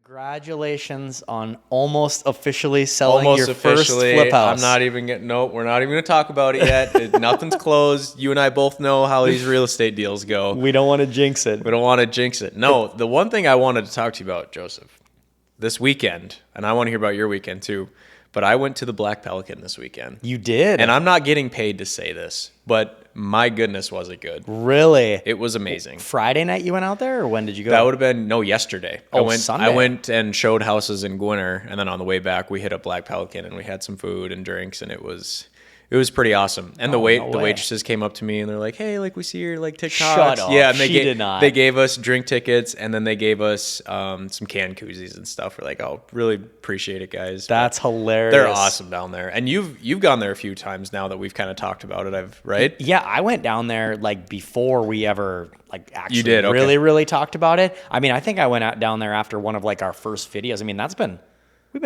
Congratulations on almost officially selling your first flip house. I'm not even we're not even going to talk about it yet. Nothing's closed. You and I both know how these real estate deals go. We don't want to jinx it. We don't want to jinx it. No, the one thing I wanted to talk to you about, Joseph, this weekend, and I want to hear about your weekend too, but I went to the Black Pelican this weekend. You did? And I'm not getting paid to say this, but my goodness, was it good. Really? It was amazing. Friday night you went out there, or when did you go? That would have been, yesterday. Sunday. I went and showed houses in Gwinner, and then on the way back, we hit up Black Pelican, and we had some food and drinks, and it was pretty awesome. And the waitresses came up to me, and they're like, "Hey, like we see your like TikToks." Shut up. Yeah, and She did not. They gave us drink tickets, and then they gave us some canned koozies and stuff. We're like, "Oh, really appreciate it, guys." That's hilarious. They're awesome down there, and you've gone there a few times now that we've kind of talked about it. Right? Yeah, I went down there like before we ever like actually You did, okay. really talked about it. I mean, I think I went out down there after one of like our first videos. I mean, we've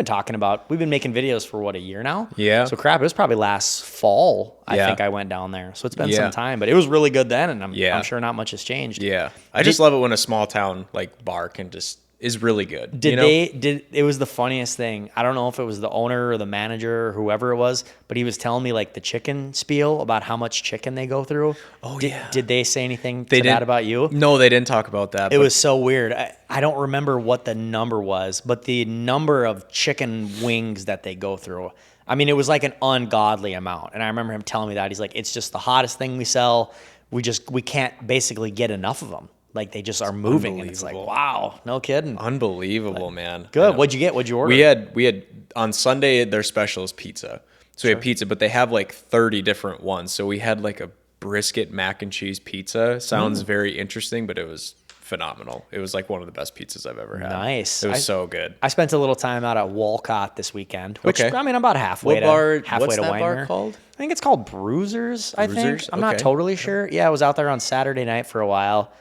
been making videos for a year now? Yeah. So crap, it was probably last fall, I think I went down there. So it's been some time, but it was really good then, and I'm sure not much has changed. Yeah. I just love it when a small town like bar can just is really good. It was the funniest thing. I don't know if it was the owner or the manager or whoever it was, but he was telling me like the chicken spiel about how much chicken they go through. Oh, Did they say anything to that about you? No, they didn't talk about that. It was so weird. I don't remember what the number was, but the number of chicken wings that they go through, I mean, it was like an ungodly amount. And I remember him telling me that. He's like, it's just the hottest thing we sell. We can't basically get enough of them. Like they just are moving, and it's like, wow, no kidding. Unbelievable, man. Good. What'd you get? What'd you order? We had on Sunday their special is pizza. So we have pizza, but they have like 30 different ones. So we had like a brisket mac and cheese pizza. Sounds very interesting, but it was phenomenal. It was like one of the best pizzas I've ever had. Nice. It was so good. I spent a little time out at Walcott this weekend, which Okay. I mean, I'm about halfway What bar? to What's that Weimar. bar called? I think it's called Bruisers. I think. Bruisers? I'm not Okay. totally sure. Yeah, I was out there on Saturday night for a while.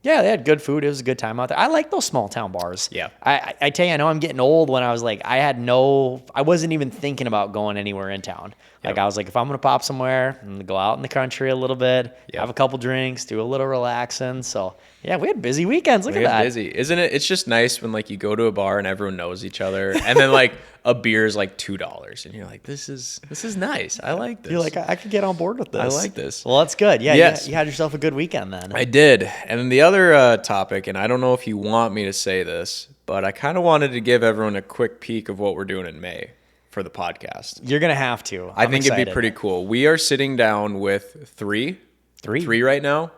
Yeah, they had good food. It was a good time out there. I like those small town bars. Yeah. I tell you, I know I'm getting old when I was like, I wasn't even thinking about going anywhere in town. Like I was like, if I'm going to pop somewhere, I'm going to go out in the country a little bit, have a couple drinks, do a little relaxing. So yeah, we had busy weekends. Look at that. Busy. Isn't it? It's just nice when like you go to a bar and everyone knows each other, and then like a beer is like $2, and you're like, this is nice. I like this. You're like, I could get on board with this. I like this. Well, that's good. Yeah, Yes. you had yourself a good weekend then. I did. And then the other topic, and I don't know if you want me to say this, but I kind of wanted to give everyone a quick peek of what we're doing in May for the podcast. You're going to have to. I think it'd be pretty cool. We are sitting down with three right now.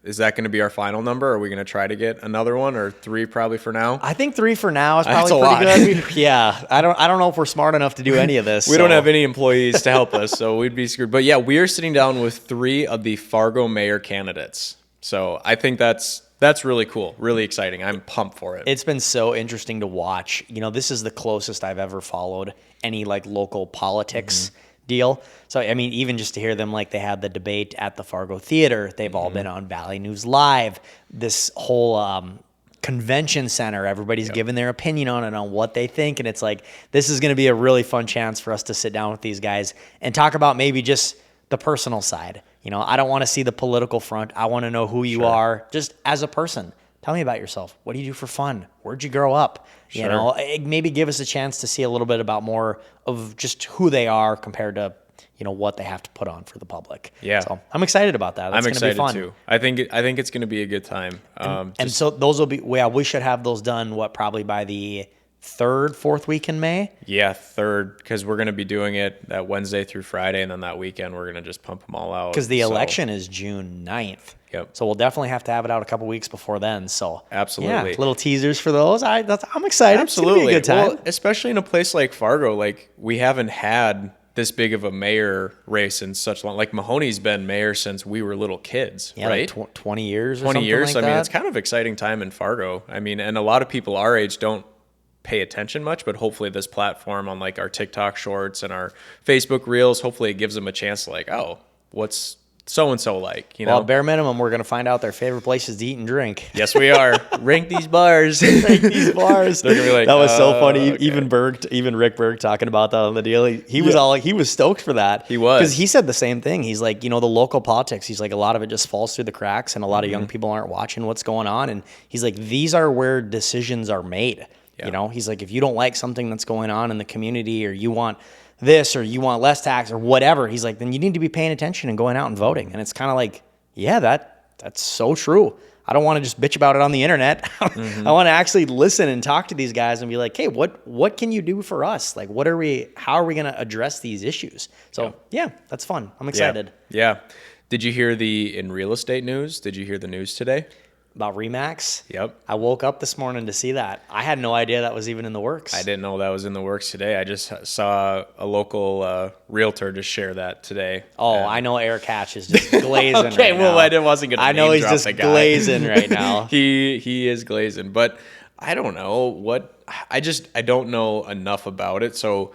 Is that going to be our final number? Are we going to try to get another one, or 3 probably for now? I think 3 for now is That's probably a pretty lot. good. Yeah, I don't know if we're smart enough to do any of this. We don't have any employees to help us, so we'd be screwed. But yeah, we are sitting down with 3 of the Fargo mayor candidates. So I think that's really cool, really exciting. I'm pumped for it. It's been so interesting to watch. You know, this is the closest I've ever followed any like local politics deal. So, I mean, even just to hear them, like they had the debate at the Fargo Theater. They've all been on Valley News Live. This whole convention center, everybody's giving their opinion on it, on what they think. And it's like, this is going to be a really fun chance for us to sit down with these guys and talk about maybe just the personal side. You know, I don't want to see the political front. I want to know who you are just as a person. Tell me about yourself. What do you do for fun? Where'd you grow up? You know, maybe give us a chance to see a little bit about more of just who they are compared to, you know, what they have to put on for the public. Yeah. So I'm excited about that. That's I'm excited gonna be fun. too. I think it's going to be a good time. And so those will be, we should have those done, probably by the 3rd, 4th week in May? Yeah, 3rd, because we're going to be doing it that Wednesday through Friday, and then that weekend we're going to just pump them all out. Because the election is June 9th. Yep. So we'll definitely have to have it out a couple weeks before then. So Absolutely. yeah, little teasers for those. I'm excited. Absolutely. It's gonna be a good time. Well, especially in a place like Fargo, like we haven't had this big of a mayor race in such long. Like Mahoney's been mayor since we were little kids, Yeah, right? like 20 years or 20 something years. like So, I mean, that. it's kind of exciting time in Fargo. I mean, and a lot of people our age don't pay attention much, but hopefully this platform on like our TikTok shorts and our Facebook reels, hopefully it gives them a chance to like, oh, what's so-and-so like, you Well, know? bare minimum, we're going to find out their favorite places to eat and drink. Yes, we are. Rank these bars. Like these bars. They're gonna be like, that was so funny. okay. Even Rick Berg talking about that on the deal. He was all like, he was stoked for that. He was. Because he said the same thing. He's like, the local politics, he's like, a lot of it just falls through the cracks and a lot of young people aren't watching what's going on. And he's like, these are where decisions are made. Yeah. He's like, if you don't like something that's going on in the community, or you want this, or you want less tax, or whatever, he's like, then you need to be paying attention and going out and voting. And it's kind of like, yeah, that's so true. I don't want to just bitch about it on the internet. I want to actually listen and talk to these guys and be like, hey, what can you do for us? Like, how are we going to address these issues? So yeah, that's fun. I'm excited. Yeah. Did you hear in real estate news? Did you hear the news today? About Remax? Yep. I woke up this morning to see that. I had no idea that was even in the works. I didn't know that was in the works today. I just saw a local realtor just share that today. Oh, I know Eric Hatch is just glazing Okay, right well, now. I wasn't going to I know he's drop just the guy. glazing right now. He is glazing, but I don't know I don't know enough about it. So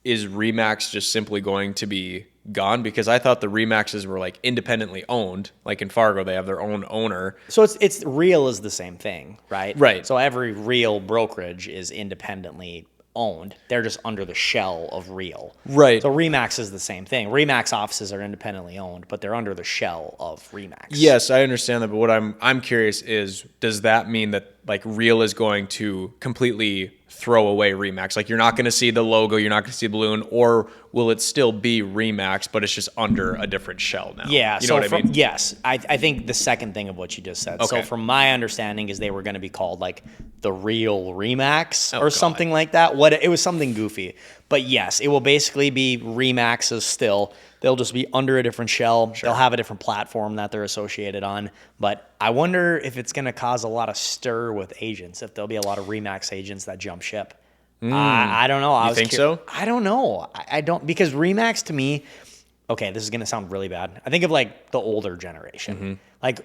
is Remax just simply going to be gone? Because I thought the Remaxes were like independently owned. Like in Fargo, they have their own owner. So it's real is the same thing, right? Right. So every real brokerage is independently owned. They're just under the shell of Real. Right. So Remax is the same thing. Remax offices are independently owned, but they're under the shell of Remax. Yes, I understand that, but what I'm curious is, does that mean that like Real is going to completely throw away Remax? Like you're not going to see the logo, you're not going to see the balloon, or will it still be Remax, but it's just under a different shell now? Yeah. You know what I mean? Yes. I think the second thing of what you just said. So Okay. from my understanding is they were going to be called like the Real Remax or God. something like that. It was something goofy. But yes, it will basically be Remaxes still. They'll just be under a different shell. They'll have a different platform that they're associated on. But I wonder if it's going to cause a lot of stir with agents, if there'll be a lot of Remax agents that jump ship. I don't know. You think so? I don't know. I don't, because Remax to me, okay, this is going to sound really bad. I think of like the older generation. Like,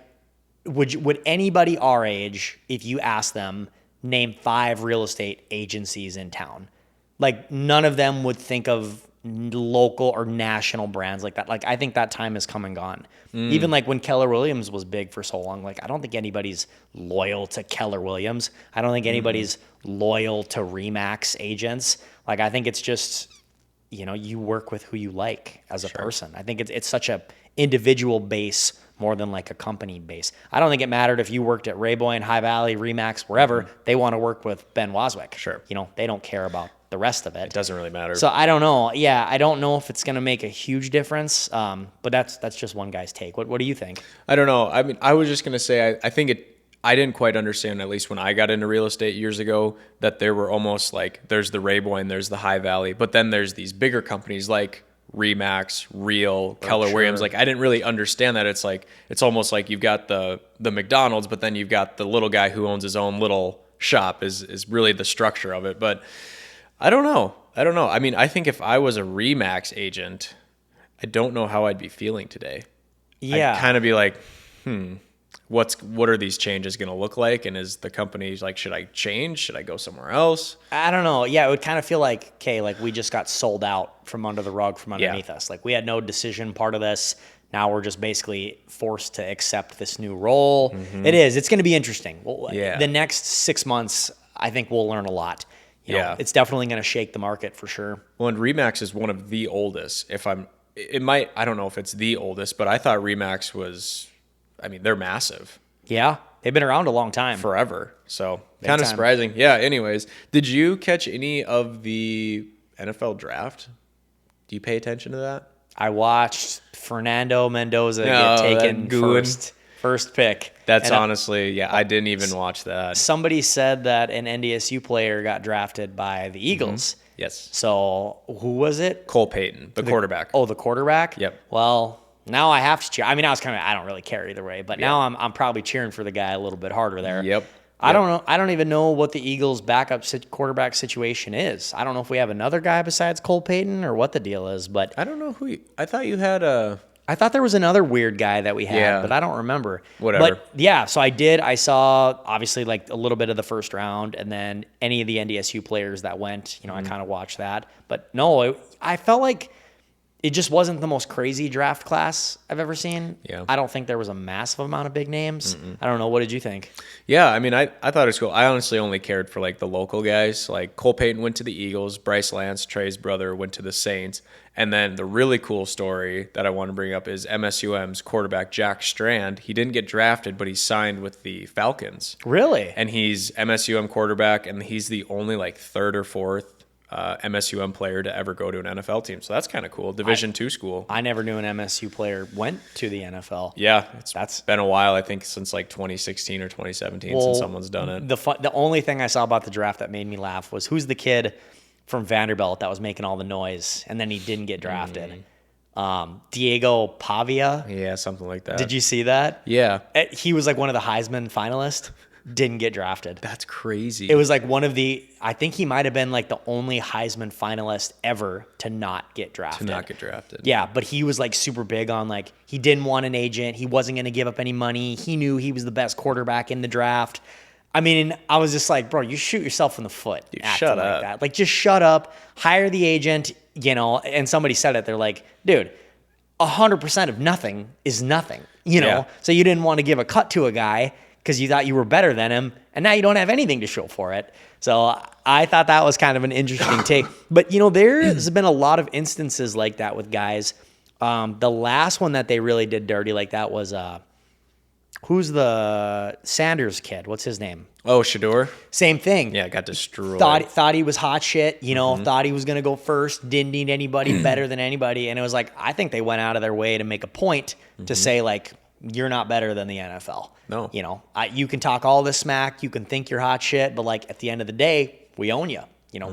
would anybody our age, if you ask them, name 5 real estate agencies in town, like none of them would think of local or national brands like that. Like I think that time has come and gone. Even like when Keller Williams was big for so long, like I don't think anybody's loyal to Keller Williams. I don't think anybody's loyal to Remax agents. Like I think it's just, you work with who you like as a person. I think it's such a individual base more than like a company base. I don't think it mattered if you worked at Rayboy and High Valley, Remax, wherever. They want to work with Ben Waswick. Sure. They don't care about the rest of it. It doesn't really matter. So I don't know. Yeah, I don't know if it's going to make a huge difference. But that's just one guy's take. What do you think? I don't know. I mean, I was just going to say, I think I didn't quite understand, at least when I got into real estate years ago, that there were almost like, there's the Rayboy and there's the High Valley, but then there's these bigger companies like Remax, Real, Keller Williams. Like I didn't really understand that. It's like, it's almost like you've got the McDonald's, but then you've got the little guy who owns his own little shop is really the structure of it. But I don't know. I mean, I think if I was a Remax agent, I don't know how I'd be feeling today. Yeah. I'd kind of be like, what are these changes going to look like? And is the company like, should I change? Should I go somewhere else? I don't know. Yeah, it would kind of feel like, okay, like we just got sold out from under the rug from underneath us. Like we had no decision part of this. Now we're just basically forced to accept this new role. It's going to be interesting. The next 6 months, I think we'll learn a lot. It's definitely going to shake the market for sure. Well, and Remax is one of the oldest. I don't know if it's the oldest, but I thought Remax was, they're massive. Yeah, they've been around a long time. Forever. So kind of surprising. Yeah, anyways. Did you catch any of the NFL draft? Do you pay attention to that? I watched Fernando Mendoza get taken first pick. That's honestly, I didn't even watch that. Somebody said that an NDSU player got drafted by the Eagles. Yes. So who was it? Cole Payton, the quarterback. Oh, the quarterback? Yep. Well, now I have to cheer. I don't really care either way, but now I'm probably cheering for the guy a little bit harder there. Yep. I don't know. I don't even know what the Eagles' backup quarterback situation is. I don't know if we have another guy besides Cole Payton or what the deal is, but I don't know I thought you had a... I thought there was another weird guy that we had, but I don't remember. Whatever. But yeah, so I saw obviously like a little bit of the first round, and then any of the NDSU players that went, I kind of watched that. But no, I felt like it just wasn't the most crazy draft class I've ever seen. Yeah. I don't think there was a massive amount of big names. I don't know. What did you think? Yeah, I mean, I thought it was cool. I honestly only cared for like the local guys. Like Cole Payton went to the Eagles, Bryce Lance, Trey's brother, went to the Saints. And then the really cool story that I want to bring up is MSUM's quarterback Jack Strand. He didn't get drafted, but he signed with the Falcons. Really? And he's MSUM quarterback, and he's the only like third or fourth MSUM player to ever go to an NFL team. So that's kind of cool. Division II school. I never knew an MSU player went to the NFL. Yeah, that's been a while. I think since like 2016 or 2017 since someone's done it. The only thing I saw about the draft that made me laugh was who's the kid from Vanderbilt that was making all the noise, and then he didn't get drafted. Diego Pavia. Yeah, something like that. Did you see that? Yeah. He was like one of the Heisman finalists. Didn't get drafted. That's crazy. It was like I think he might have been like the only Heisman finalist ever to not get drafted. Yeah, but he was like super big on like, he didn't want an agent. He wasn't going to give up any money. He knew he was the best quarterback in the draft. I mean, I was just like, bro, you shoot yourself in the foot. Dude, shut up. Like that. Like, just shut up, hire the agent, and somebody said it. They're like, dude, 100% of nothing is nothing, Yeah. So you didn't want to give a cut to a guy because you thought you were better than him, and now you don't have anything to show for it. So I thought that was kind of an interesting take. But, there's been a lot of instances like that with guys. The last one that they really did dirty like that was, who's the Sanders kid? What's his name? Oh, Shador? Same thing. Yeah, got destroyed. Thought he was hot shit, thought he was going to go first, didn't need anybody better than anybody. And it was like, I think they went out of their way to make a point to say, like, you're not better than the NFL. No. You can talk all this smack, you can think you're hot shit, but like at the end of the day, we own you.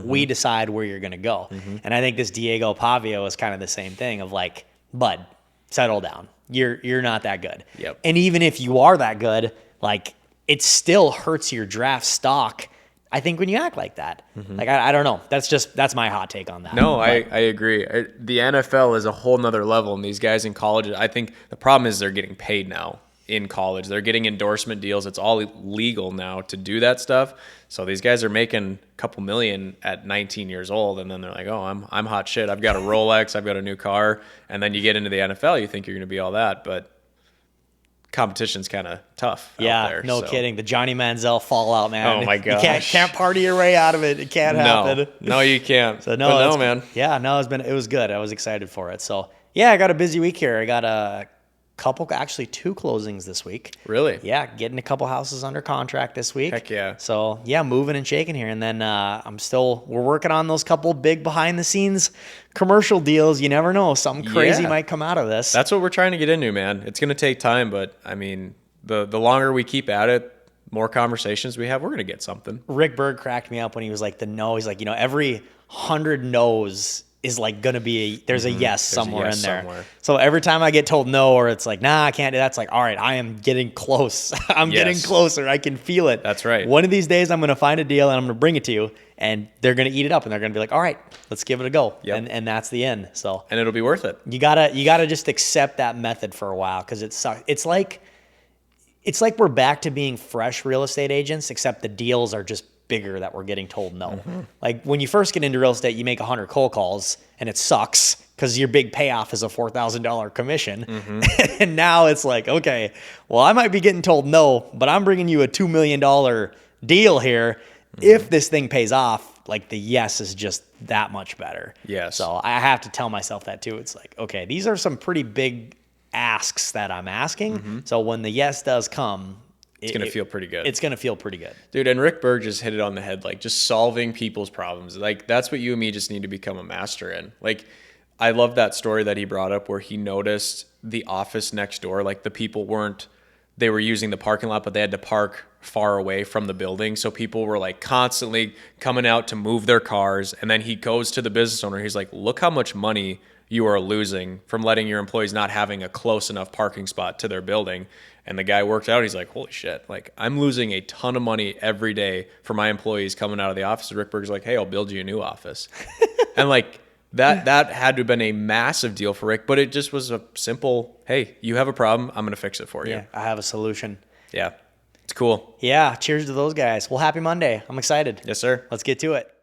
We decide where you're going to go. And I think this Diego Pavia was kind of the same thing of like, bud, settle down. You're not that good. Yep. And even if you are that good, like it still hurts your draft stock, I think, when you act like that. Like, I don't know. That's my hot take on that. No, I agree. The NFL is a whole nother level, and these guys in college, I think the problem is they're getting paid now in college. They're getting endorsement deals. It's all legal now to do that stuff. So these guys are making a couple million at 19 years old, and then they're like, oh, I'm hot shit. I've got a Rolex. I've got a new car. And then you get into the NFL, you think you're going to be all that, but competition's kind of tough out there. No kidding. The Johnny Manziel fallout, man. Oh my gosh. You can't party your way out of it. It can't happen. No, you can't. So man. Yeah, no, it was good. I was excited for it. So yeah, I got a busy week here. I got a couple, actually 2 closings this week. Really? Yeah, getting a couple houses under contract this week. Heck yeah. So yeah, moving and shaking here. And then we're working on those couple big behind the scenes commercial deals. You never know. Something crazy might come out of this. That's what we're trying to get into, man. It's going to take time, but I mean, the longer we keep at it, more conversations we have, we're going to get something. Rick Berg cracked me up when he was like, the no. He's like, every 100 no's is like going to be there's a yes somewhere in there. Somewhere. So every time I get told no, or it's like, nah, I can't do that, it's like, all right, I am getting close. I'm getting closer. I can feel it. That's right. One of these days I'm going to find a deal and I'm going to bring it to you, and they're going to eat it up, and they're going to be like, all right, let's give it a go. Yep. And that's the end. So, and it'll be worth it. You gotta just accept that method for a while, because it sucks. It's like we're back to being fresh real estate agents, except the deals are just bigger that we're getting told no. Like when you first get into real estate, you make 100 cold calls and it sucks because your big payoff is a $4,000 commission. And now it's like, okay, well, I might be getting told no, but I'm bringing you a $2 million deal here. If this thing pays off, like the yes is just that much better. Yes. So I have to tell myself that too. It's like, okay, these are some pretty big asks that I'm asking. So when the yes does come, it's going to feel pretty good. It's going to feel pretty good. Dude, and Rick Berg just hit it on the head, like just solving people's problems. Like that's what you and me just need to become a master in. Like I love that story that he brought up where he noticed the office next door, like the people they were using the parking lot, but they had to park far away from the building. So people were like constantly coming out to move their cars. And then he goes to the business owner. He's like, look how much money you are losing from letting your employees not having a close enough parking spot to their building. And the guy worked out. He's like, holy shit, like I'm losing a ton of money every day for my employees coming out of the office. And Rick Berg's like, hey, I'll build you a new office. And like that had to have been a massive deal for Rick, but it just was a simple, hey, you have a problem, I'm going to fix it for you. Yeah, I have a solution. Yeah, it's cool. Yeah, cheers to those guys. Well, happy Monday. I'm excited. Yes, sir. Let's get to it.